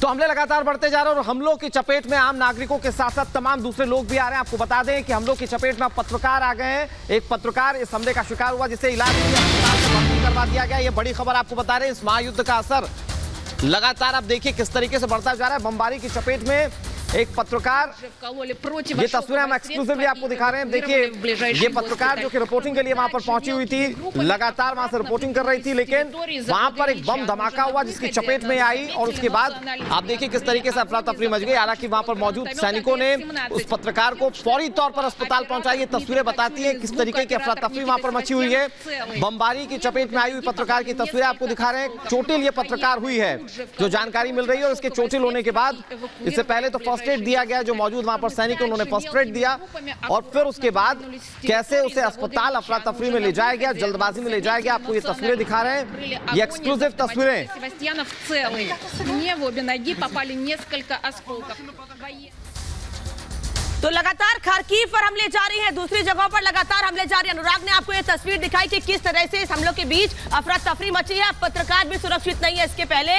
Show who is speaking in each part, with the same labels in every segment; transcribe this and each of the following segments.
Speaker 1: तो हमले लगातार बढ़ते जा रहे हैं और हमलों की चपेट में आम नागरिकों के साथ साथ तमाम दूसरे लोग भी आ रहे हैं। आपको बता दें कि हमलों की चपेट में पत्रकार आ गए हैं। एक पत्रकार इस हमले का शिकार हुआ, जिसे इलाज के लिए अस्पताल में भर्ती करवा दिया गया। ये बड़ी खबर आपको बता रहे हैं। इस महायुद्ध का असर लगातार आप देखिए किस तरीके से बढ़ता जा रहा है। बमबारी की चपेट में एक पत्रकार, ये तस्वीरें हम एक्सक्लूसिवली आपको दिखा रहे हैं। देखिए ये पत्रकार जो कि रिपोर्टिंग के लिए वहां पर पहुंची हुई थी, लगातार वहां से रिपोर्टिंग कर रही थी, लेकिन वहां पर एक बम धमाका हुआ जिसकी चपेट में आई और उसके बाद आप देखिए किस तरीके से अफरा तफरी मच गई। हालांकि वहां पर मौजूद सैनिकों ने उस पत्रकार को फौरी तौर पर अस्पताल पहुंचाई। ये तस्वीरें बताती है किस तरीके की अफरा तफरी वहां पर मची हुई है। बमबारी की चपेट में आई हुई पत्रकार की तस्वीरें आपको दिखा रहे हैं। चोटिल ये पत्रकार हुई है जो जानकारी मिल रही है, और इसके चोटिल होने के बाद इससे पहले तो फर्स्ट एड दिया गया, जो मौजूद वहां पर सैनिक उन्होंने फर्स्ट एड दिया, और फिर उसके बाद कैसे उसे अस्पताल अफरा तफरी में ले जाया गया, जल्दबाजी में ले जाया गया। आपको ये तस्वीरें दिखा रहे हैं, ये एक्सक्लूसिव तस्वीरें।
Speaker 2: तो लगातार खार्किव पर हमले जारी हैं, दूसरी जगहों पर लगातार हमले जारी हैं। अनुराग ने आपको ये तस्वीर दिखाई कि किस तरह से इस हमलों के बीच अफरा तफरी मची है। अब पत्रकार भी सुरक्षित नहीं है। इसके पहले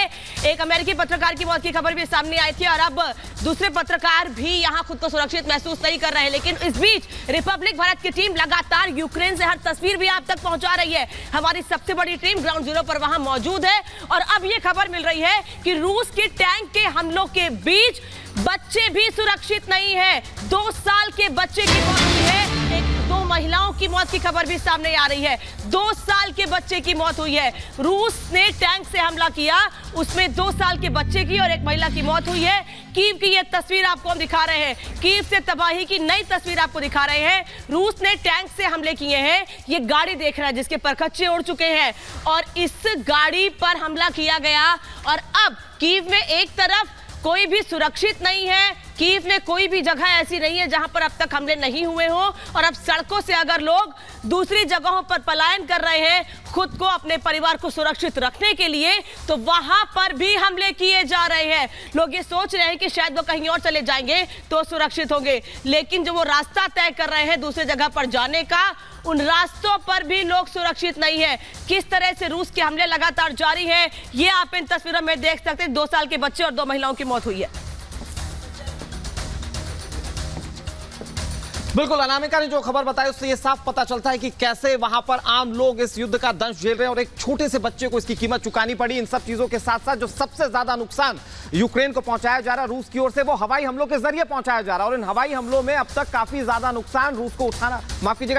Speaker 2: एक अमेरिकी पत्रकार की मौत की खबर भी सामने आई थी, और अब दूसरे पत्रकार भी यहाँ खुद को सुरक्षित महसूस नहीं कर रहे हैं। लेकिन इस बीच रिपब्लिक भारत की टीम लगातार यूक्रेन से हर तस्वीर भी आप तक पहुंचा रही है। हमारी सबसे बड़ी टीम ग्राउंड जीरो पर वहां मौजूद है, और अब ये खबर मिल रही है कि रूस के टैंक के हमलों के बीच बच्चे भी सुरक्षित नहीं है। 2 साल के बच्चे की मौत हुई है। 2 महिलाओं की मौत की खबर भी सामने आ रही है। 2 साल के बच्चे की मौत हुई है। रूस ने टैंक से हमला किया, उसमें 2 साल के बच्चे की और एक महिला की मौत हुई है। कीव की ये तस्वीर आपको हम दिखा रहे हैं। कीव से तबाही की नई तस्वीर आपको दिखा रहे हैं। रूस ने टैंक से हमले किए हैं। ये गाड़ी देख रहा है जिसके परखच्चे उड़ चुके हैं, और इस गाड़ी पर हमला किया गया। और अब कीव में एक तरफ कोई भी सुरक्षित नहीं है, कीव में कोई भी जगह ऐसी नहीं है जहां पर अब तक हमले नहीं हुए हो, और अब सड़कों से अगर लोग दूसरी जगहों पर पलायन कर रहे हैं खुद को, अपने परिवार को सुरक्षित रखने के लिए, तो वहां पर भी हमले किए जा रहे हैं। लोग ये सोच रहे हैं कि शायद वो कहीं और चले जाएंगे तो सुरक्षित होंगे, लेकिन जो वो रास्ता तय कर रहे हैं दूसरी जगह पर जाने का, उन रास्तों पर भी लोग सुरक्षित नहीं है। किस तरह से रूस के हमले लगातार जारी हैं, ये आप इन तस्वीरों में देख सकते हैं। 2 साल के बच्चे और 2 महिलाओं की मौत हुई है।
Speaker 1: बिल्कुल, अनामिका ने जो खबर बताई उससे ये साफ पता चलता है कि कैसे वहां पर आम लोग इस युद्ध का दंश झेल रहे हैं, और एक छोटे से बच्चे को इसकी कीमत चुकानी पड़ी। इन सब चीजों के साथ साथ जो सबसे ज्यादा नुकसान यूक्रेन को पहुंचाया जा रहा है रूस की ओर से, वो हवाई हमलों के जरिए पहुंचाया जा रहा है। और इन हवाई हमलों में अब तक काफी ज्यादा नुकसान रूस को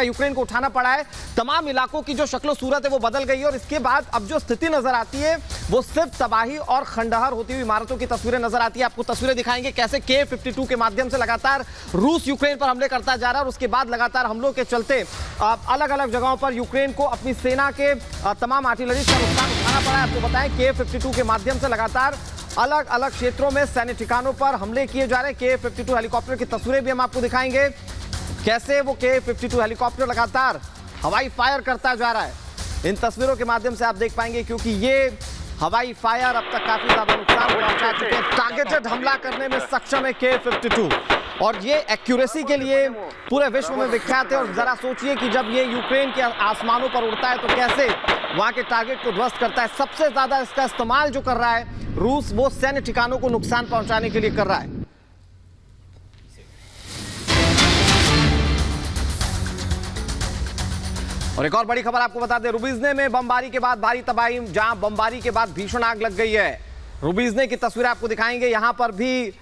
Speaker 1: यूक्रेन को उठाना पड़ा है। तमाम इलाकों की जो शक्लो सूरत है वो बदल गई है, और इसके बाद अब जो स्थिति नजर आती है वो सिर्फ तबाही और खंडहर होती हुई इमारतों की तस्वीरें नजर आती है। आपको तस्वीरें दिखाएंगे कैसे K-52 के माध्यम से लगातार रूस यूक्रेन पर हमले करता जा रहा है, और उसके बाद लगातार हमलों के चलते अलग अलग जगहों पर यूक्रेन को अपनी सेना के तमाम आर्टिलरी का नुकसान उठाना पड़ा है। आपको बताएं K-52 के माध्यम से लगातार अलग अलग क्षेत्रों में सैन्य ठिकानों पर हमले किए जा रहे हैं। K-52 हेलीकॉप्टर की तस्वीरें भी हम आपको दिखाएंगे कैसे वो K-52 हेलीकॉप्टर लगातार हवाई फायर करता जा रहा है। इन तस्वीरों के माध्यम से आप देख पाएंगे, क्योंकि ये हवाई फायर अब तक काफी ज्यादा नुकसान पहुंचा चुके हैं। टारगेटेड हमला करने में सक्षम है K-52, और ये एक्यूरेसी के लिए पूरे विश्व में विख्यात है। और जरा सोचिए कि जब ये यूक्रेन के आसमानों पर उड़ता है तो कैसे वहां के टारगेट को ध्वस्त करता है। सबसे ज्यादा इसका इस्तेमाल जो कर रहा है रूस, वो सैन्य ठिकानों को नुकसान पहुंचाने के लिए कर रहा है। और एक और बड़ी खबर आपको बता दें, रुबिज्ने में बमबारी के बाद भारी तबाही, जहां बमबारी के बाद भीषण आग लग गई है। रुबिज्ने की तस्वीर आपको दिखाएंगे, यहां पर भी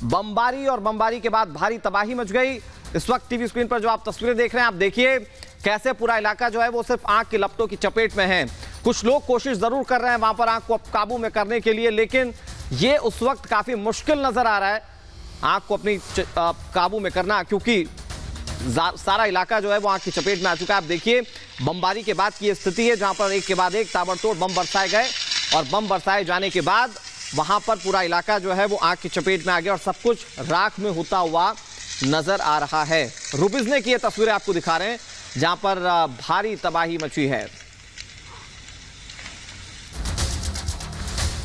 Speaker 1: बमबारी और बमबारी के बाद भारी तबाही मच गई। इस वक्त टीवी स्क्रीन पर जो आप तस्वीरें देख रहे हैं, आप देखिए कैसे पूरा इलाका जो है वो सिर्फ आग की लपटों की चपेट में है। कुछ लोग कोशिश जरूर कर रहे हैं वहां पर आग को काबू में करने के लिए, लेकिन ये उस वक्त काफी मुश्किल नजर आ रहा है आग को अपनी काबू में करना, क्योंकि सारा इलाका जो है वो आग की चपेट में आ चुका है। आप देखिए बमबारी के बाद की स्थिति है, जहां पर एक के बाद एक ताबड़तोड़ बम बरसाए गए, और बम बरसाए जाने के बाद वहां पर पूरा इलाका जो है वो आग की चपेट में आ गया, और सब कुछ राख में होता हुआ नजर आ रहा है। रुबिज्ने की ये तस्वीरें आपको दिखा रहे हैं जहां पर भारी तबाही मची है।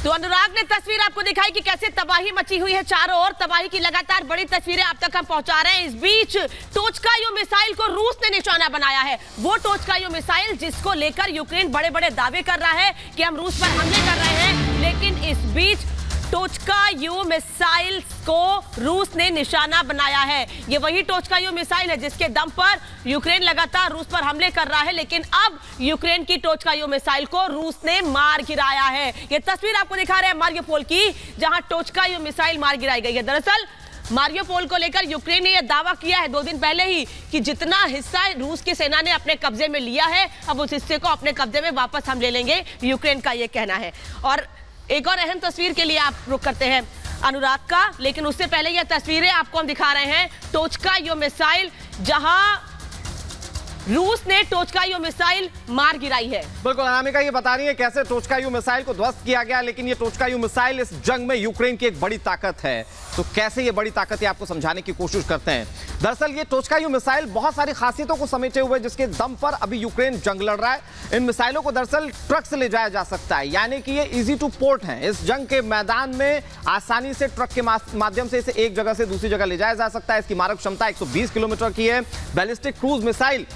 Speaker 2: तो अनुराग ने तस्वीर आपको दिखाई कि कैसे तबाही मची हुई है चारों ओर। तबाही की लगातार बड़ी तस्वीरें आप तक हम पहुंचा रहे हैं। इस बीच टोचकायु मिसाइल को रूस ने निशाना बनाया है। वो टोचकायु मिसाइल जिसको लेकर यूक्रेन बड़े बड़े दावे कर रहा है कि हम रूस पर हमले कर रहे हैं, लेकिन इस बीच टोचका यू मिसाइल को रूस ने निशाना बनाया है। ये वही टोचका यू मिसाइल है जिसके दम पर यूक्रेन लगातार रूस पर हमले कर रहा है, लेकिन अब यूक्रेन की टोचका यू मिसाइल को रूस ने मार गिराया है। ये तस्वीर आपको दिखा रहे हैं मारियोपोल की, जहां टोचका यू मिसाइल मार गिराई गई है। दरअसल मारियोपोल को लेकर यूक्रेन ने यह दावा किया है 2 दिन पहले ही कि जितना हिस्सा रूस की सेना ने अपने कब्जे में लिया है, अब उस हिस्से को अपने कब्जे में वापस हम ले लेंगे, यूक्रेन का यह कहना है। और एक और अहम तस्वीर के लिए आप रुक करते हैं अनुराग का, लेकिन उससे पहले यह तस्वीरें आपको हम दिखा रहे हैं टोचका यू मिसाइल, जहां रूस ने टोचका यू मिसाइल मार गिराई है।
Speaker 1: बिल्कुल अनामिका ये बता रही है कैसे टोचका यू मिसाइल को ध्वस्त किया गया, लेकिन ये टोचका यू मिसाइल इस जंग में यूक्रेन की एक बड़ी ताकत है। तो कैसे ये बड़ी ताकत है आपको समझाने की कोशिश करते हैं। दरअसल ये टोचका यू मिसाइल बहुत सारी खासियतों को समेटे हुए, जिसके दम पर अभी यूक्रेन जंग लड़ रहा है। इन मिसाइलों को दरअसल ट्रक से ले जाया जा सकता है, यानी कि ये इजी टू पोर्ट है। इस जंग के मैदान में आसानी से ट्रक के माध्यम से इसे एक जगह से दूसरी जगह ले जाया जा सकता है। इसकी मारक क्षमता 120 किलोमीटर की है। बैलिस्टिक क्रूज मिसाइल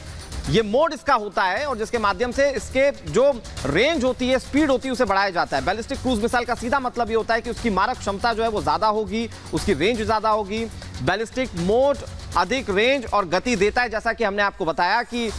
Speaker 1: ये मोड इसका होता है, और जिसके माध्यम से इसके जो रेंज होती है, स्पीड होती है, उसे बढ़ाया जाता है। बैलिस्टिक क्रूज मिसाइल का सीधा मतलब ये होता है कि उसकी मारक क्षमता जो है वो ज्यादा होगी, उसकी रेंज ज्यादा होगी। बैलिस्टिक मोड अधिक रेंज और गति देता है, जैसा कि हमने आपको बताया कि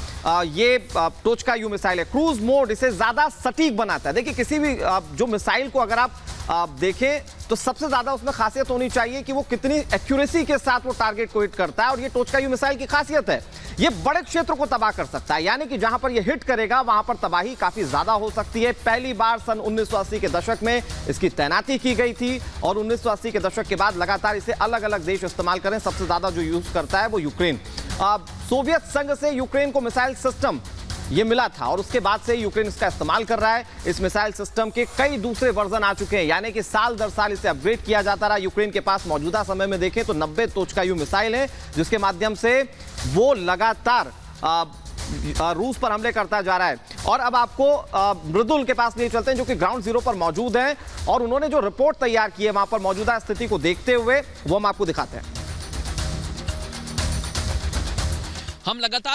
Speaker 1: ये टोचका यू मिसाइल है। क्रूज मोड इसे ज्यादा सटीक बनाता है। देखिए किसी भी जो मिसाइल को अगर आप देखें तो सबसे ज्यादा उसमें खासियत होनी चाहिए कि वो कितनी एक्यूरेसी के साथ वो टारगेट को हिट करता है, और ये टोचका यू मिसाइल की खासियत है। ये बड़े क्षेत्र को तबाह कर सकता है, यानी कि जहां पर ये हिट करेगा वहां पर तबाही काफी ज्यादा हो सकती है। पहली बार सन 1980 के दशक में इसकी तैनाती की गई थी, और 1980 के दशक के बाद लगातार इसे अलग अलग देश इस्तेमाल करें। सबसे ज्यादा जो यूज करता है वो यूक्रेन। सोवियत संघ से यूक्रेन को मिसाइल सिस्टम ये मिला था, और उसके बाद से यूक्रेन इसका इस्तेमाल कर रहा है। इस मिसाइल सिस्टम के कई दूसरे वर्जन आ चुके हैं, यानी कि साल दर साल इसे अपग्रेड किया जाता रहा। यूक्रेन के पास मौजूदा समय में देखें तो 90 टोचका यू मिसाइल है, जिसके माध्यम से वो लगातार रूस पर हमले करता जा रहा है। और अब आपको मृदुल के पास ले चलते हैं, जो कि ग्राउंड जीरो पर मौजूद हैं, और उन्होंने जो रिपोर्ट तैयार की है वहां पर मौजूदा स्थिति को देखते हुए वो हम आपको दिखाते हैं।
Speaker 3: हम लगातार